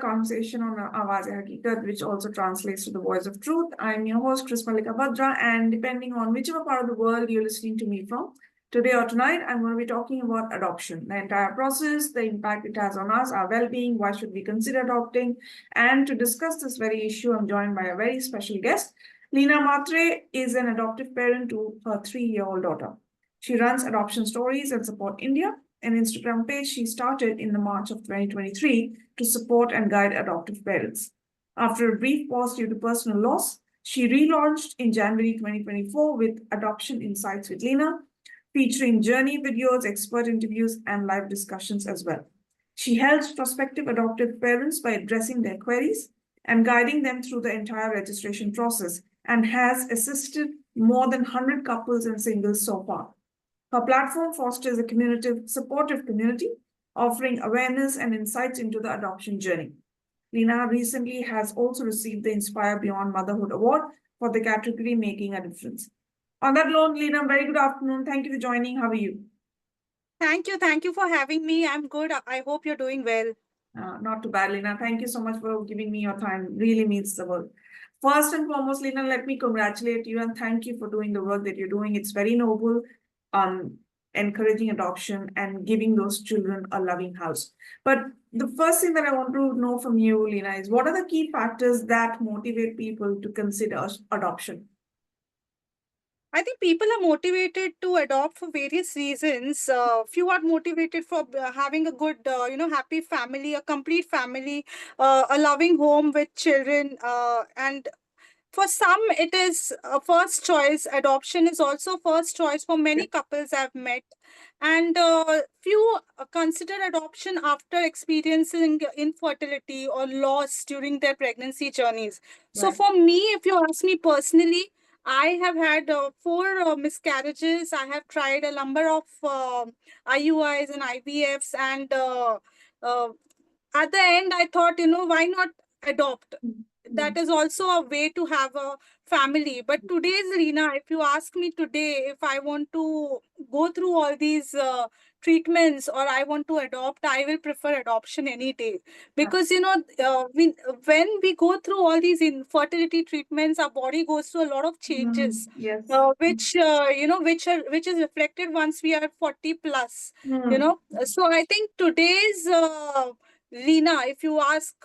conversation on Awaaz-e-Haqiqat, which also translates to the voice of truth. I'm your host, Chris Malika Badra, and depending on whichever part of the world you're listening to me from, today or tonight, I'm going to be talking about adoption, the entire process, the impact it has on us, our well-being, why should we consider adopting, and to discuss this very issue, I'm joined by a very special guest. Leena Matre is an adoptive parent to her 3-year-old daughter. She runs Adoption Stories and Support India, an Instagram page she started in the March of 2023 to support and guide adoptive parents. After a brief pause due to personal loss, she relaunched in January 2024 with Adoption Insights with Leena, featuring journey videos, expert interviews, and live discussions as well. She helps prospective adoptive parents by addressing their queries and guiding them through the entire registration process, and has assisted more than 100 couples and singles so far. Her platform fosters a supportive community, offering awareness and insights into the adoption journey. Leena recently has also received the Inspire Beyond Motherhood Award for the category Making a Difference. On that note, Leena, very good afternoon. Thank you for joining. How are you? Thank you. Thank you for having me. I'm good. I hope you're doing well. Not too bad, Leena. Thank you so much for giving me your time. Really means the world. First and foremost, Leena, let me congratulate you and thank you for doing the work that you're doing. It's very noble, encouraging adoption and giving those children a loving house. But the first thing that I want to know from you, Leena, is what are the key factors that motivate people to consider adoption? I think people are motivated to adopt for various reasons. Few are motivated for having a good, happy family, a complete family, a loving home with children. And for some, it is a first choice. Adoption is also first choice for many couples I've met. And few consider adoption after experiencing infertility or loss during their pregnancy journeys. So Right. for me, if you ask me personally, I have had 4 miscarriages. I have tried a number of IUIs and IVFs, and uh, at the end, I thought, why not adopt? That is also a way to have a family. But today's Reena, if you ask me today if I want to go through all these treatments or I want to adopt, I will prefer adoption any day. Because when we go through all these infertility treatments, our body goes through a lot of changes, Yes. which is reflected once we are 40 plus. So I think today's Reena, if you ask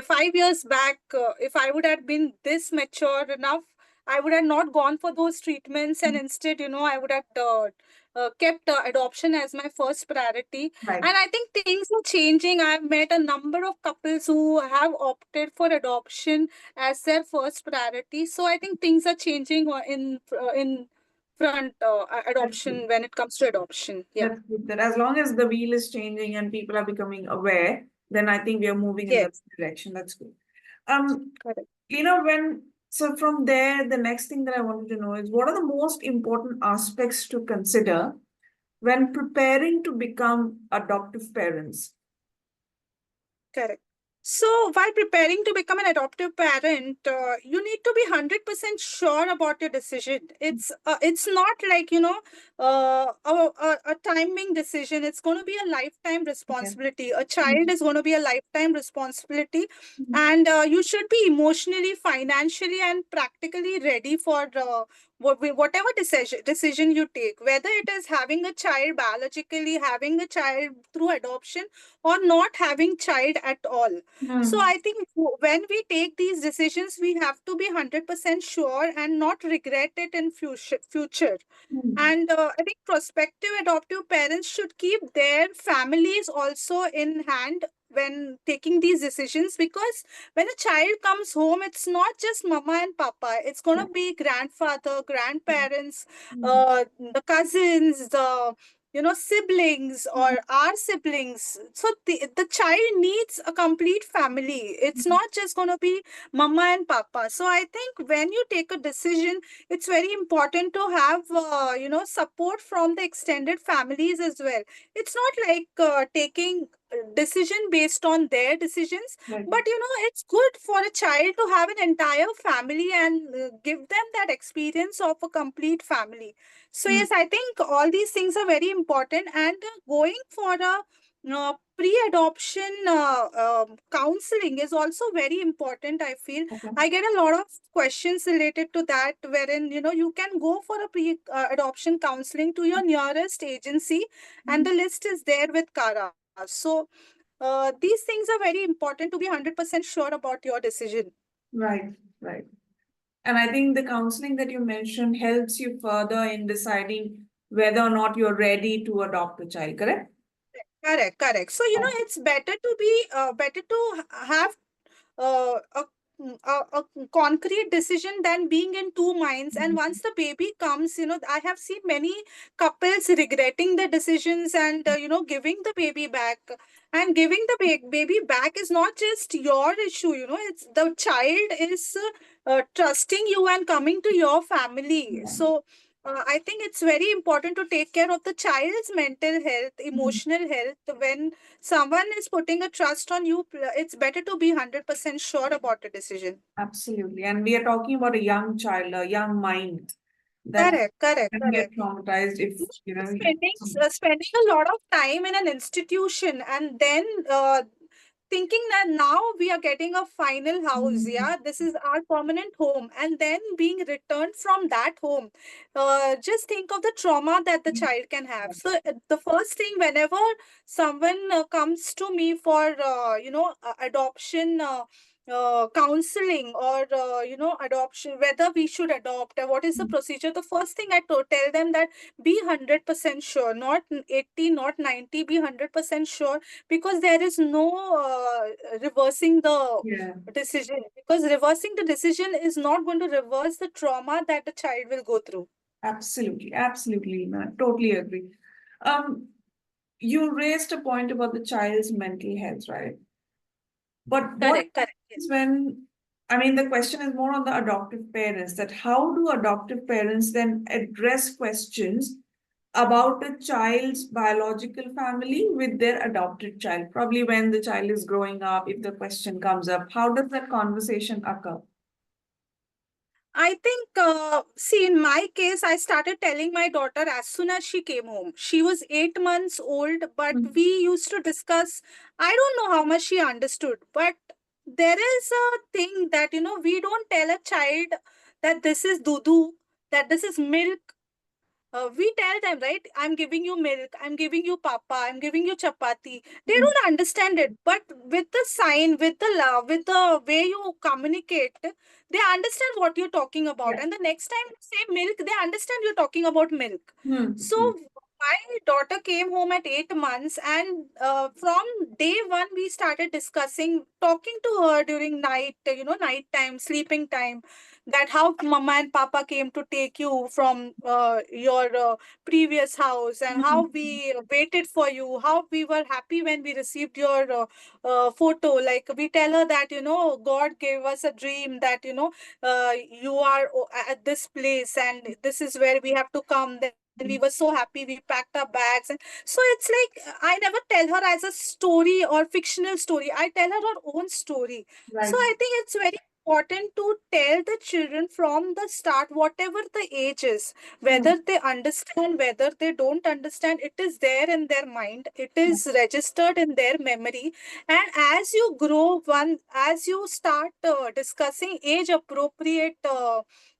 5 years back, if I would have been this mature enough, I would have not gone for those treatments, and instead, I would have kept adoption as my first priority. Right. And I think things are changing. I've met a number of couples who have opted for adoption as their first priority. So I think things are changing in front That's good. adoption when it comes to adoption. Yeah. That's good. That as long as the wheel is changing and people are becoming aware, then I think we are moving in that Yes. direction. That's good. Correct. So from there, the next thing that I wanted to know is what are the most important aspects to consider when preparing to become adoptive parents? Correct. So, while preparing to become an adoptive parent, you need to be 100% sure about your decision. It's not like, a timing decision. It's going to be a lifetime Okay. responsibility. A child is going to be a lifetime responsibility. Mhm. And you should be emotionally, financially, and practically ready for whatever decision you take, whether it is having a child biologically, having a child through adoption, or not having child at all. So Hmm. I think when we take these decisions, we have to be 100% sure and not regret it in future. Hmm. And I think prospective adoptive parents should keep their families also in hand when taking these decisions, because when a child comes home, it's not just mama and papa, it's going Yeah. to be grandfather, grandparents, Hmm. the cousins, the siblings or our siblings. So the child needs a complete family. It's not just going to be mama and papa. So I think when you take a decision, it's very important to have support from the extended families as well. It's not like taking a decision based on their decisions, Right. but it's good for a child to have an entire family and give them that experience of a complete family. So Hmm. yes, I think all these things are very important, and going for a pre-adoption counseling is also very important, I feel. Okay. I get a lot of questions related to that, wherein, you can go for a pre-adoption counseling to your nearest agency, and Mhm. the list is there with Kara. So, these things are very important to be 100% sure about your decision. Right, right. And I think the counseling that you mentioned helps you further in deciding whether or not you're ready to adopt a child, correct? Correct, correct. So, it's better to have a concrete decision than being in two minds. And once the baby comes, I have seen many couples regretting the decisions and, giving the baby back. And giving the baby back is not just your issue, it's the child is trusting you and coming to your family. Yeah. So, I think it's very important to take care of the child's mental health, Mhm. emotional health. When someone is putting a trust on you, it's better to be 100% sure about the decision. Absolutely. And we are talking about a young child, a young mind that Correct, correct, can get correct. traumatized if, Spending spending a lot of time in an institution, and then thinking that now we are getting a final house, Mhm. yeah, this is our permanent home, and then being returned from that home. Just think of the trauma that the child can have. So the first thing, whenever someone comes to me for adoption counseling, or adoption, whether we should adopt, what is the procedure, the first thing I tell them that be 100% sure, not 80, not 90, be 100% sure, because there is no reversing the Yeah, decision, because reversing the decision is not going to reverse the trauma that the child will go through. absolutely, absolutely, man. Totally agree. Um, you raised a point about the child's mental health, right? But what Correct, correct. happens when, I mean, the question is more on the adoptive parents, that how do adoptive parents then address questions about a child's biological family with their adopted child? Probably when the child is growing up, if the question comes up, how does that conversation occur? I think, see, in my case, I started telling my daughter as soon as she came home. She was 8 months old, but Mhm. we used to discuss. I don't know how much she understood, but there is a thing that, we don't tell a child that this is dudu, that this is milk. We tell them, right? I'm giving you milk, I'm giving you papa, I'm giving you chapati. They don't understand it. But with the sign, with the love, with the way you communicate, they understand what you're talking about. Yeah. And the next time you say milk, they understand you're talking about milk. So Hmm. my daughter came home at 8 months, and from day one, we started discussing, talking to her during night, night time, sleeping time, that how mama and papa came to take you from your previous house, and how Hmm. we waited for you, how we were happy when we received your photo. Like, we tell her that, God gave us a dream that, you are at this place, and this is where we have to come. Then we were so happy, we packed our bags. And so it's like, I never tell her as a story or fictional story, I tell her her own story. So Right. I think it's very important to tell the children from the start, whatever the age is, Hmm. whether they understand, whether they don't understand, it is there in their mind, it is registered in their memory. And as you grow, as you start discussing age appropriate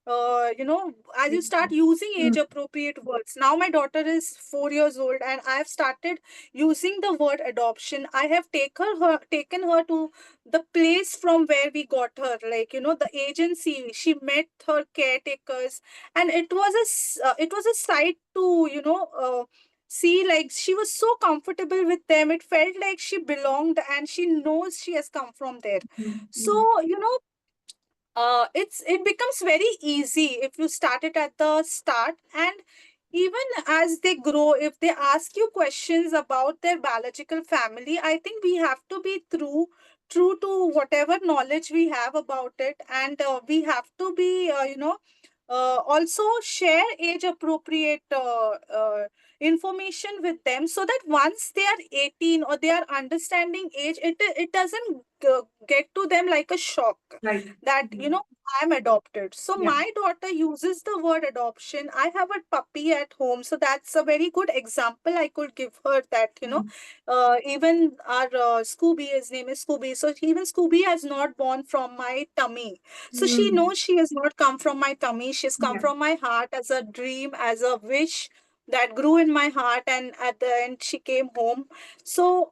as you start using age appropriate words. Now my daughter is 4 years old, and I have started using the word adoption. I have taken her to the place from where we got her, like, the agency. She met her caretakers, and it was a sight to, see. Like, she was so comfortable with them, it felt like she belonged, and she knows she has come from there. So, Hmm. it becomes very easy if you start it at the start. And even as they grow, if they ask you questions about their biological family, I think we have to be true to whatever knowledge we have about it. And we have to be also share age appropriate information with them, so that once they are 18 or they are understanding age, it doesn't get to them like a shock Right. that, I'm adopted. So Yeah. my daughter uses the word adoption. I have a puppy at home, so that's a very good example I could give her, that, even our Scooby, his name is Scooby. So even Scooby has not born from my tummy. So she Mm. knows she has not come from my tummy. She's come Yeah. from my heart as a dream, as a wish that grew in my heart, and at the end she came home. So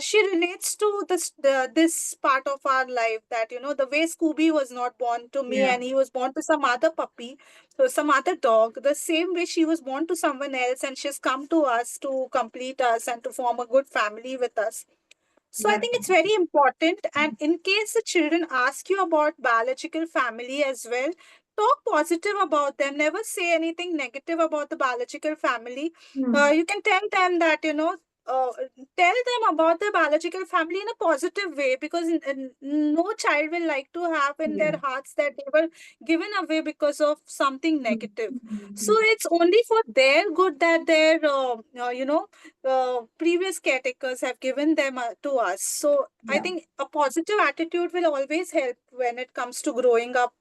she relates to this part of our life, that, the way Scooby was not born to me Yeah. and he was born to some other puppy, so some other dog, the same way she was born to someone else and she's come to us to complete us and to form a good family with us. So I That's think it's very important. And in case the children ask you about biological family as well, talk positive about them. Never say anything negative about the biological family. mm. You can tell them that, tell them about the biological family in a positive way, because no child will like to have in Yeah. their hearts that they were given away because of something Mm. negative. So Mm. it's only for their good that their, previous caretakers have given them to us. So I Yeah. think a positive attitude will always help when it comes to growing up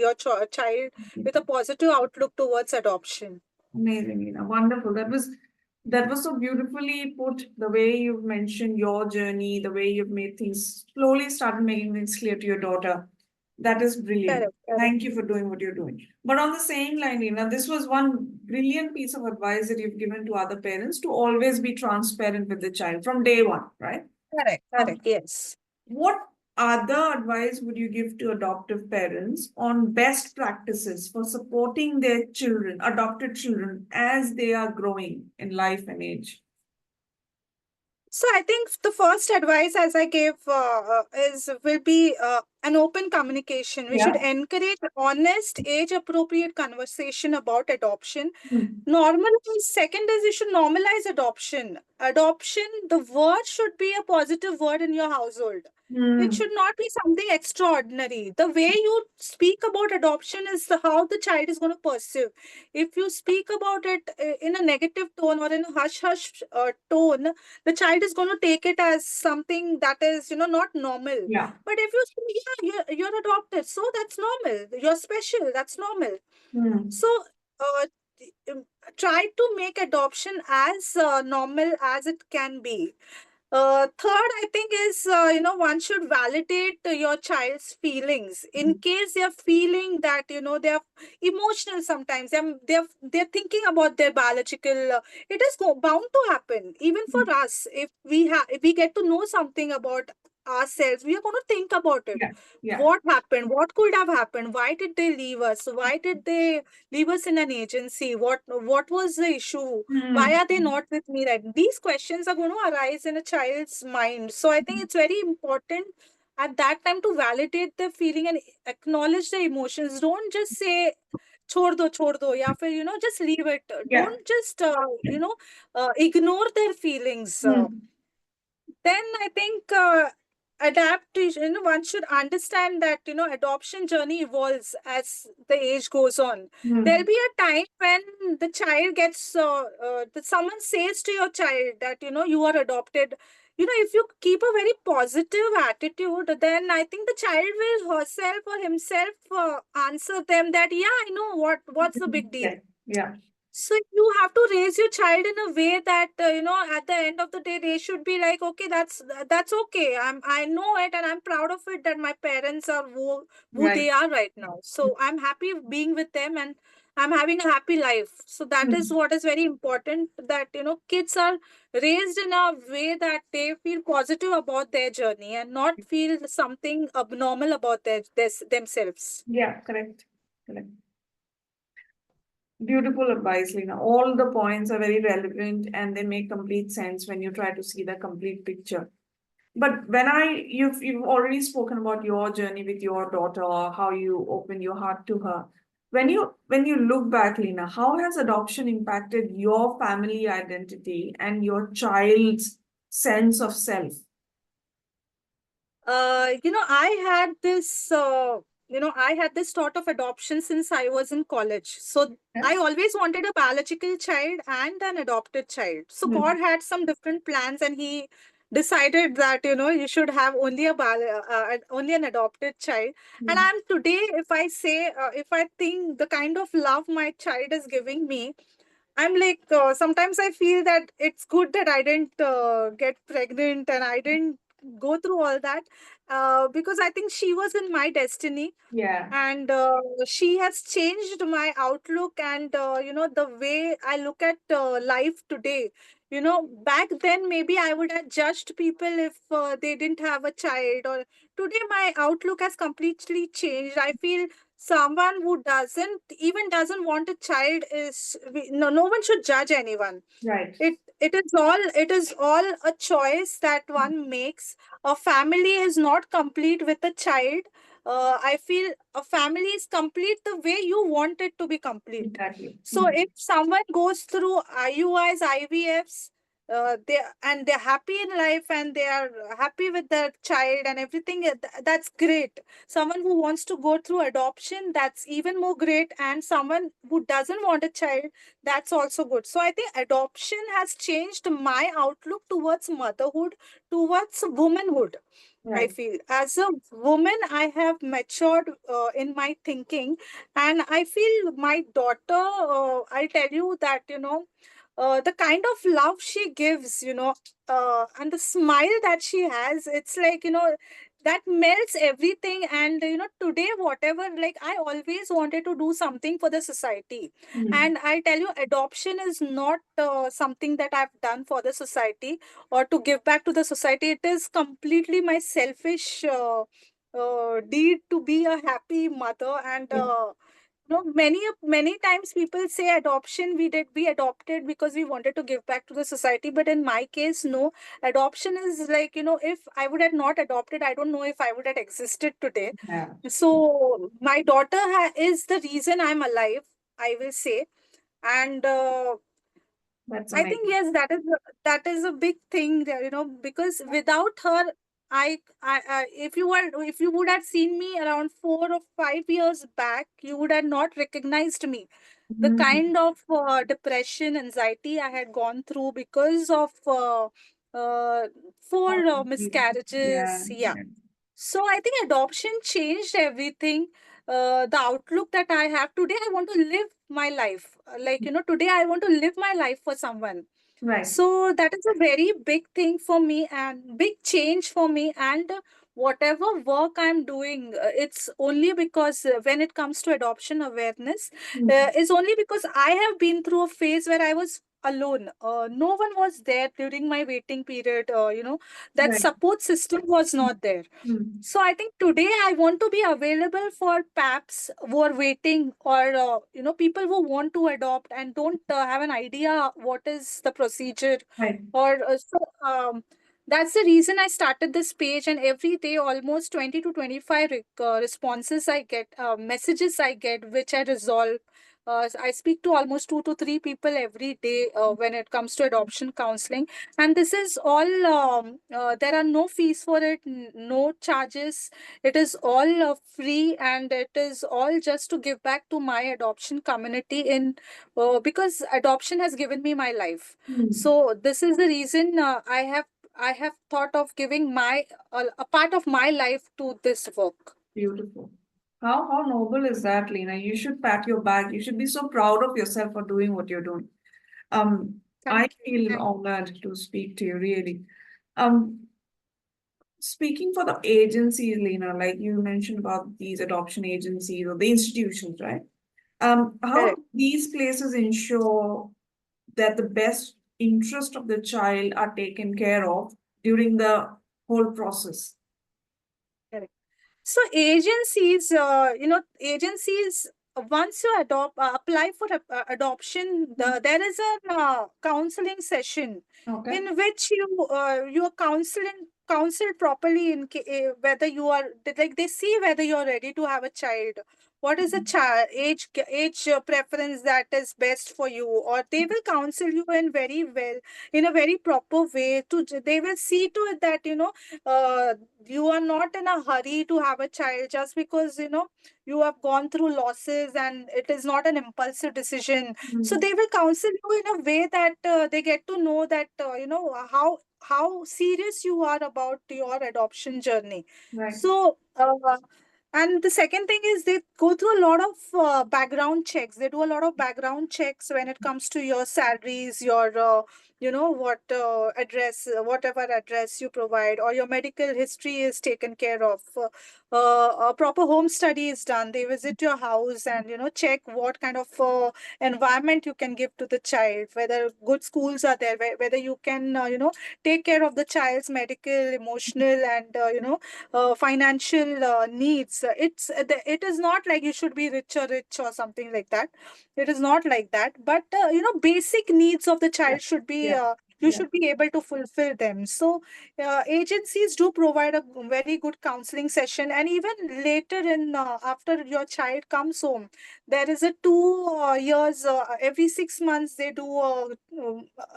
your child with a positive outlook towards adoption. Amazing, Nina. Wonderful. That was so beautifully put. The way you've mentioned your journey, the way you've made things slowly started making things clear to your daughter. That is brilliant. Correct, correct. Thank you for doing what you're doing. But on the same line, Nina, this was one brilliant piece of advice that you've given to other parents, to always be transparent with the child from day one, right? Correct, Um, correct, yes. what other advice would you give to adoptive parents on best practices for supporting their children, adopted children, as they are growing in life and age? So I think the first advice, as I gave, is will be an open communication. We should Yeah. encourage honest, age-appropriate conversation about adoption. Mm. Normalize. Second is, you should normalize adoption. Adoption, the word should be a positive word in your household. It Mm. should not be something extraordinary. The way you speak about adoption is how the child is going to perceive. If you speak about it in a negative tone or in a hush hush tone, the child is going to take it as something that is, not normal. Yeah. But if you say, yeah, you're adopted, so that's normal. You're special, that's normal. Mm. So uh, um, try to make adoption as normal as it can be. Third, I think is, one should validate your child's feelings. In case they're feeling that, they're emotional sometimes, they're thinking about their biological, it is bound to happen. Even for us, if we get to know something about ourselves, we are going to think about it. Yeah. Yeah. What happened? What could have happened? Why did they leave us? Why did they leave us in an agency? What was the issue? Why Mm. are they not with me? Right, these questions are going to arise in a child's mind. So I think it's very important at that time to validate the feeling and acknowledge the emotions. Don't just say chod do, ya fir, just leave it. Yeah. Don't just ignore their feelings. Mm. Then I think adaptation, one should understand that, adoption journey evolves as the age goes on. There'll Mm. be a time when the child gets that someone says to your child that, you are adopted. If you keep a very positive attitude, then I think the child will herself or himself answer them that, yeah, I know what's the big deal. Yeah. Yeah. So you have to raise your child in a way that, at the end of the day, they should be like, okay, that's okay. I know it, and I'm proud of it that my parents are who Right. they are right now. So I'm happy being with them, and I'm having a happy life. So that is Mm. what is very important, that, kids are raised in a way that they feel positive about their journey and not feel something abnormal about themselves. Yeah. Correct. Correct. Beautiful advice, Lena. All the points are very relevant and they make complete sense when you try to see the complete picture. But you've already spoken about your journey with your daughter, how you open your heart to her. When you look back, Lena, how has adoption impacted your family identity and your child's sense of self? I had this thought of adoption since I was in college. So Yeah. I always wanted a biological child and an adopted child. So Hmm. God had some different plans, and He decided that you should have only only an adopted child. And Mm. I'm today, if I say, if I think the kind of love my child is giving me, I'm like, sometimes I feel that it's good that I didn't get pregnant and I didn't go through all that, because I think she was in my destiny. Yeah. And she has changed my outlook and the way I look at life today. Back then maybe I would have judged people if they didn't have a child. Or today my outlook has completely changed. I feel someone who doesn't want a child is, no one should judge anyone. Right. It is all a choice that one makes. A family is not complete with a child. I feel a family is complete the way you want it to be complete. Exactly. So if someone goes through IUIs, IVFs, they're happy in life and they are happy with their child and everything, that's great. Someone who wants to go through adoption, that's even more great. And someone who doesn't want a child, that's also good. So I think adoption has changed my outlook towards motherhood, towards womanhood. I Right. feel as a woman, I have matured in my thinking, and I feel my daughter. I'll tell you that the kind of love she gives, and the smile that she has. It's like that melts everything. And today, whatever, like I always wanted to do something for the society, Mm. and I tell you, adoption is not something that I've done for the society or to give back to the society. It is completely my selfish deed to be a happy mother. And Yeah. many times people say adoption, we adopted because we wanted to give back to the society. But in my case, no. Adoption is like, if I would have not adopted, I don't know if I would have existed today. Yeah. So my daughter is the reason I'm alive, I will say. And That's I think amazing. yes, that is a big thing there, because without her, if you would have seen me around 4 or 5 years back, you would have not recognized me. The Mm. kind of depression, anxiety I had gone through because of four Yeah. miscarriages. Yeah. Yeah. So I think adoption changed everything. The outlook that I have today, I want to live my life. Like, today I want to live my life for someone. Right. So that is a very big thing for me and big change for me. And whatever work I'm doing, it's only because when it comes to adoption awareness, Mm. is only because I have been through a phase where I was alone. No one was there during my waiting period. That Right. support system was not there. Mm. So I think today I want to be available for PAPs who are waiting, or people who want to adopt and don't have an idea what is the procedure. Right. Or that's the reason I started this page. And every day, almost 20 to 25 responses I get, messages I get, which I resolve. I speak to almost 2 to 3 people every day when it comes to adoption counseling. And this is all, there are no fees for it, no charges. It is all free, and it is all just to give back to my adoption community in because adoption has given me my life. Mm. So this is the reason I have thought of giving my a part of my life to this work. Beautiful. How noble is that, Lena? You should pat your back. You should be so proud of yourself for doing what you're doing. I Thank you. feel honored to speak to you, really. Um, Speaking for the agencies, Lena, like you mentioned about these adoption agencies or the institutions, right? How Correct. do these places ensure that the best interest of the child are taken care of during the whole process? Correct. So agencies, once you apply for adoption, there is a counseling session Okay. in which you are counseled properly whether you are, like they see whether you are ready to have a child. What is the child age preference that is best for you, or they will counsel you in very well, in a very proper way. They will see to it that you are not in a hurry to have a child just because you have gone through losses, and it is not an impulsive decision. So Mm. they will counsel you in a way that they get to know that how how serious you are about your adoption journey. Right. So, and the second thing is they go through a lot of background checks. They do a lot of background checks when it comes to your salaries, your what address, whatever address you provide, or your medical history is taken care of. A proper home study is done. They visit your house and check what kind of environment you can give to the child, whether good schools are there, whether you can take care of the child's medical, emotional, and financial needs. It is not like you should be rich or something like that. It is not like that, but basic needs of the Yeah. child should be Yeah. you Yeah. should be able to fulfill them. So agencies do provide a very good counseling session, and even later in after your child comes home, there is a 2 years, every 6 months they do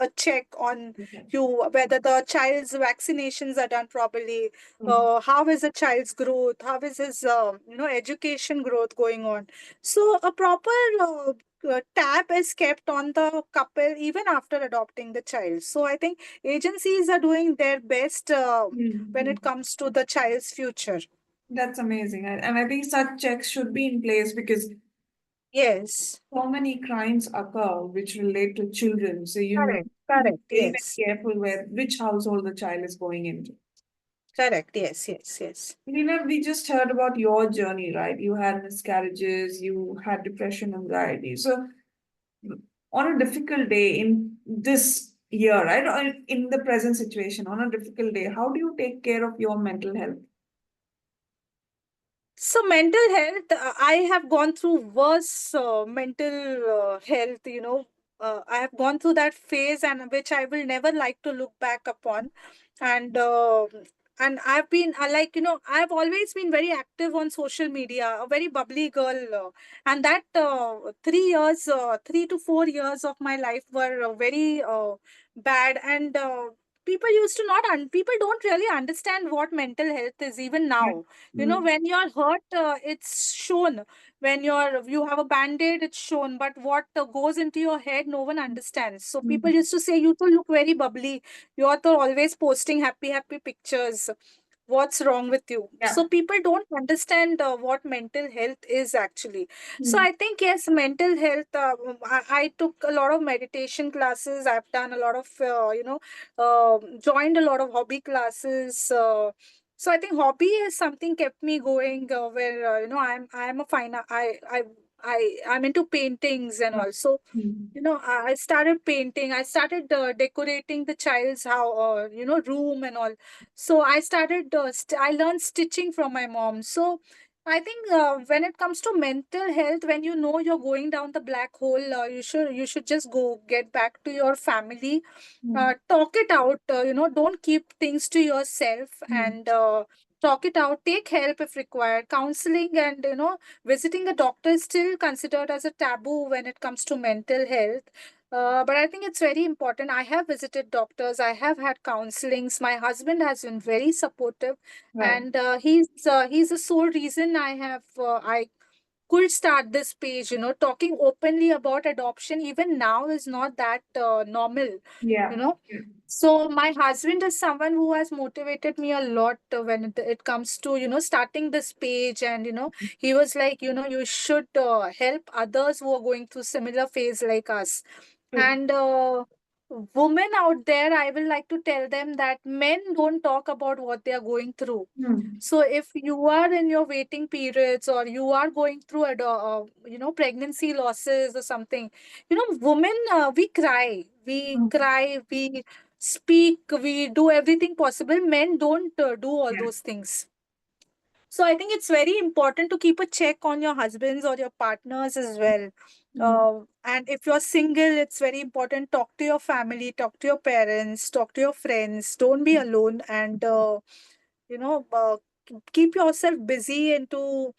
a check on Okay. you, whether the child's vaccinations are done properly, Mm. how is the child's growth, how is his education growth going on. So a proper tab is kept on the couple even after adopting the child. So I think agencies are doing their best when Mm. it comes to the child's future. That's amazing. And I think such checks should be in place because Yes. so many crimes occur which relate to children. So you need Correct. to be Correct. very, Yes. very careful where which household the child is going into. Correct. Yes. Yes. Yes. We just heard about your journey, right? You had miscarriages, you had depression, anxiety. So on a difficult day in this year, right? Or in the present situation, on a difficult day, how do you take care of your mental health? So mental health, I have gone through worse mental health. I have gone through that phase, and which I will never like to look back upon. And I've been, like I've always been very active on social media, a very bubbly girl, and that 3 years, 3 to 4 years of my life were very bad, and people used to not people don't really understand what mental health is even Right. now. Mm. When you're hurt, it's shown. When you have a band-aid, it's shown, but what goes into your head, no one understands. So people Mm. used to say, you two look very bubbly, you're to always posting happy pictures, what's wrong with you? Yeah. So people don't understand what mental health is actually. So Mm. I think, yes, mental health, I took a lot of meditation classes. I've done a lot of joined a lot of hobby classes. So I think hobby is something kept me going, where I'm a fine I'm into paintings and Right. also Mm. I started painting. I started decorating the child's room and all. So I started I learned stitching from my mom. So I think when it comes to mental health, when you're going down the black hole, you should just go get back to your family, Mm. talk it out. Don't keep things to yourself, Mm. and talk it out. Take help if required. Counseling and visiting a doctor is still considered as a taboo when it comes to mental health. But I think it's very important. I have visited doctors. I have had counselings. My husband has been very supportive, Right. and he's the sole reason I could start this page. Talking openly about adoption even now is not that normal. You Yeah. know, Yeah. so my husband is someone who has motivated me a lot when it comes to starting this page, and he was like, you should help others who are going through similar phase like us. True. And women out there, I will like to tell them that men don't talk about what they are going through. Mm. So if you are in your waiting periods, or you are going through pregnancy losses or something, women, Mm. we speak, we do everything possible. Men don't do all Yeah. those things. So I think it's very important to keep a check on your husbands or your partners as well. Mm. And if you're single, it's very important. Talk to your family, talk to your parents, talk to your friends. Don't be alone, and you know, uh, keep yourself busy into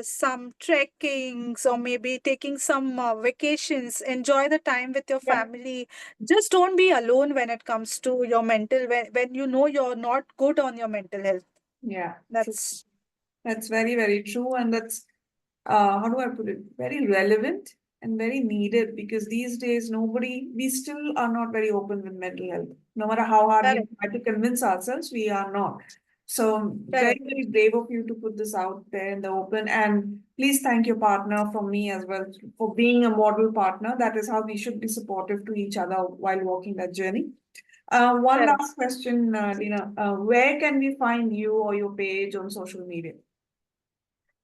some trekkings, or maybe taking some vacations. Enjoy the time with your Yeah. family. Just don't be alone when it comes to your mental, when you're not good on your mental health. Yeah. True. That's That's very, very true. And that's, how do I put it? Very relevant. and very needed because these days we still are not very open with mental health. No matter how hard we Correct. try to convince ourselves, we are not. So very, Correct. very brave of you to put this out there in the open. And please thank your partner from me as well for being a model partner. That is how we should be supportive to each other while walking that journey. One Correct. last question, Lina. Where can we find you or your page on social media?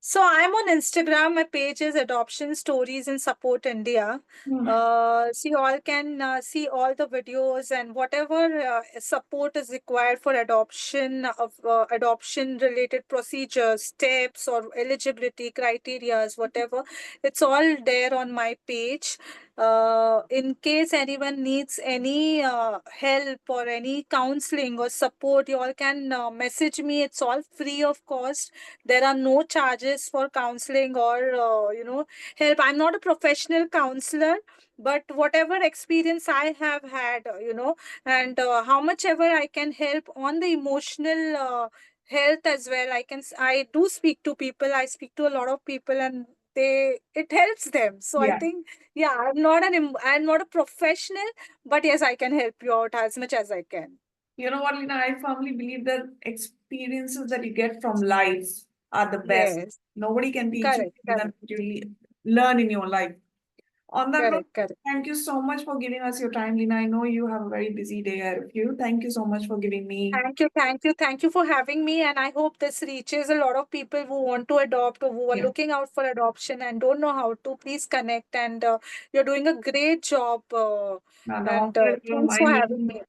So I'm on Instagram. My page is Adoption Stories and Support India. So you all can see all the videos and whatever support is required for adoption of adoption related procedures, steps, or eligibility criterias, whatever. It's all there on my page. In case anyone needs any help or any counseling or support, you all can message me. It's all free of cost. There are no charges for counseling or help. I'm not a professional counselor, but whatever experience I have had, and how much ever I can help on the emotional health as well. I do speak to people. I speak to a lot of people, and it helps them. So I Yeah. think, yeah, I'm not a professional, but yes, I can help you out as much as I can. You know what, Lina, I firmly believe that experiences that you get from life are the best. Yes, Nobody can teach you correct, more than correct, what you learn in your life. On that note, correct. thank you so much for giving us your time, Lina. I know you have a very busy day ahead of you. Thank you so much for giving me. Thank you for having me. And I hope this reaches a lot of people who want to adopt or who are Yeah. looking out for adoption and don't know how to. Please connect. And you're doing a great job. And thanks for having me.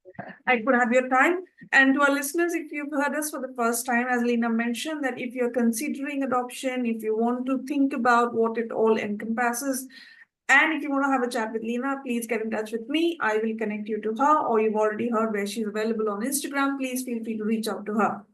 I could have your time. And to our listeners, if you've heard us for the first time, as Lina mentioned, that if you're considering adoption, if you want to think about what it all encompasses, and if you want to have a chat with Lina, please get in touch with me. I will connect you to her, or you've already heard where she's available on Instagram. Please feel free to reach out to her.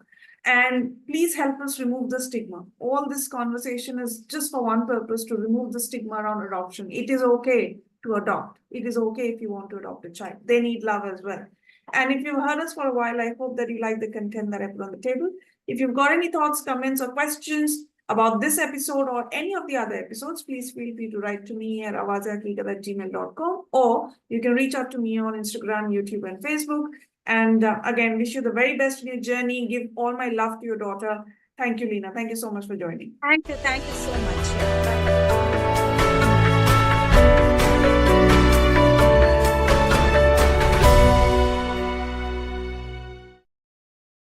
And please help us remove the stigma. All this conversation is just for one purpose, to remove the stigma around adoption. It is okay to adopt. It is okay if you want to adopt a child. They need love as well. And if you've heard us for a while, I hope that you like the content that I put on the table. If you've got any thoughts, comments, or questions about this episode or any of the other episodes, please feel free to write to me at awaazehaqeeqat@gmail.com, or you can reach out to me on Instagram, YouTube, and Facebook. And again, wish you the very best in your journey. Give all my love to your daughter. Thank you, Lina. Thank you so much for joining. Thank you so much.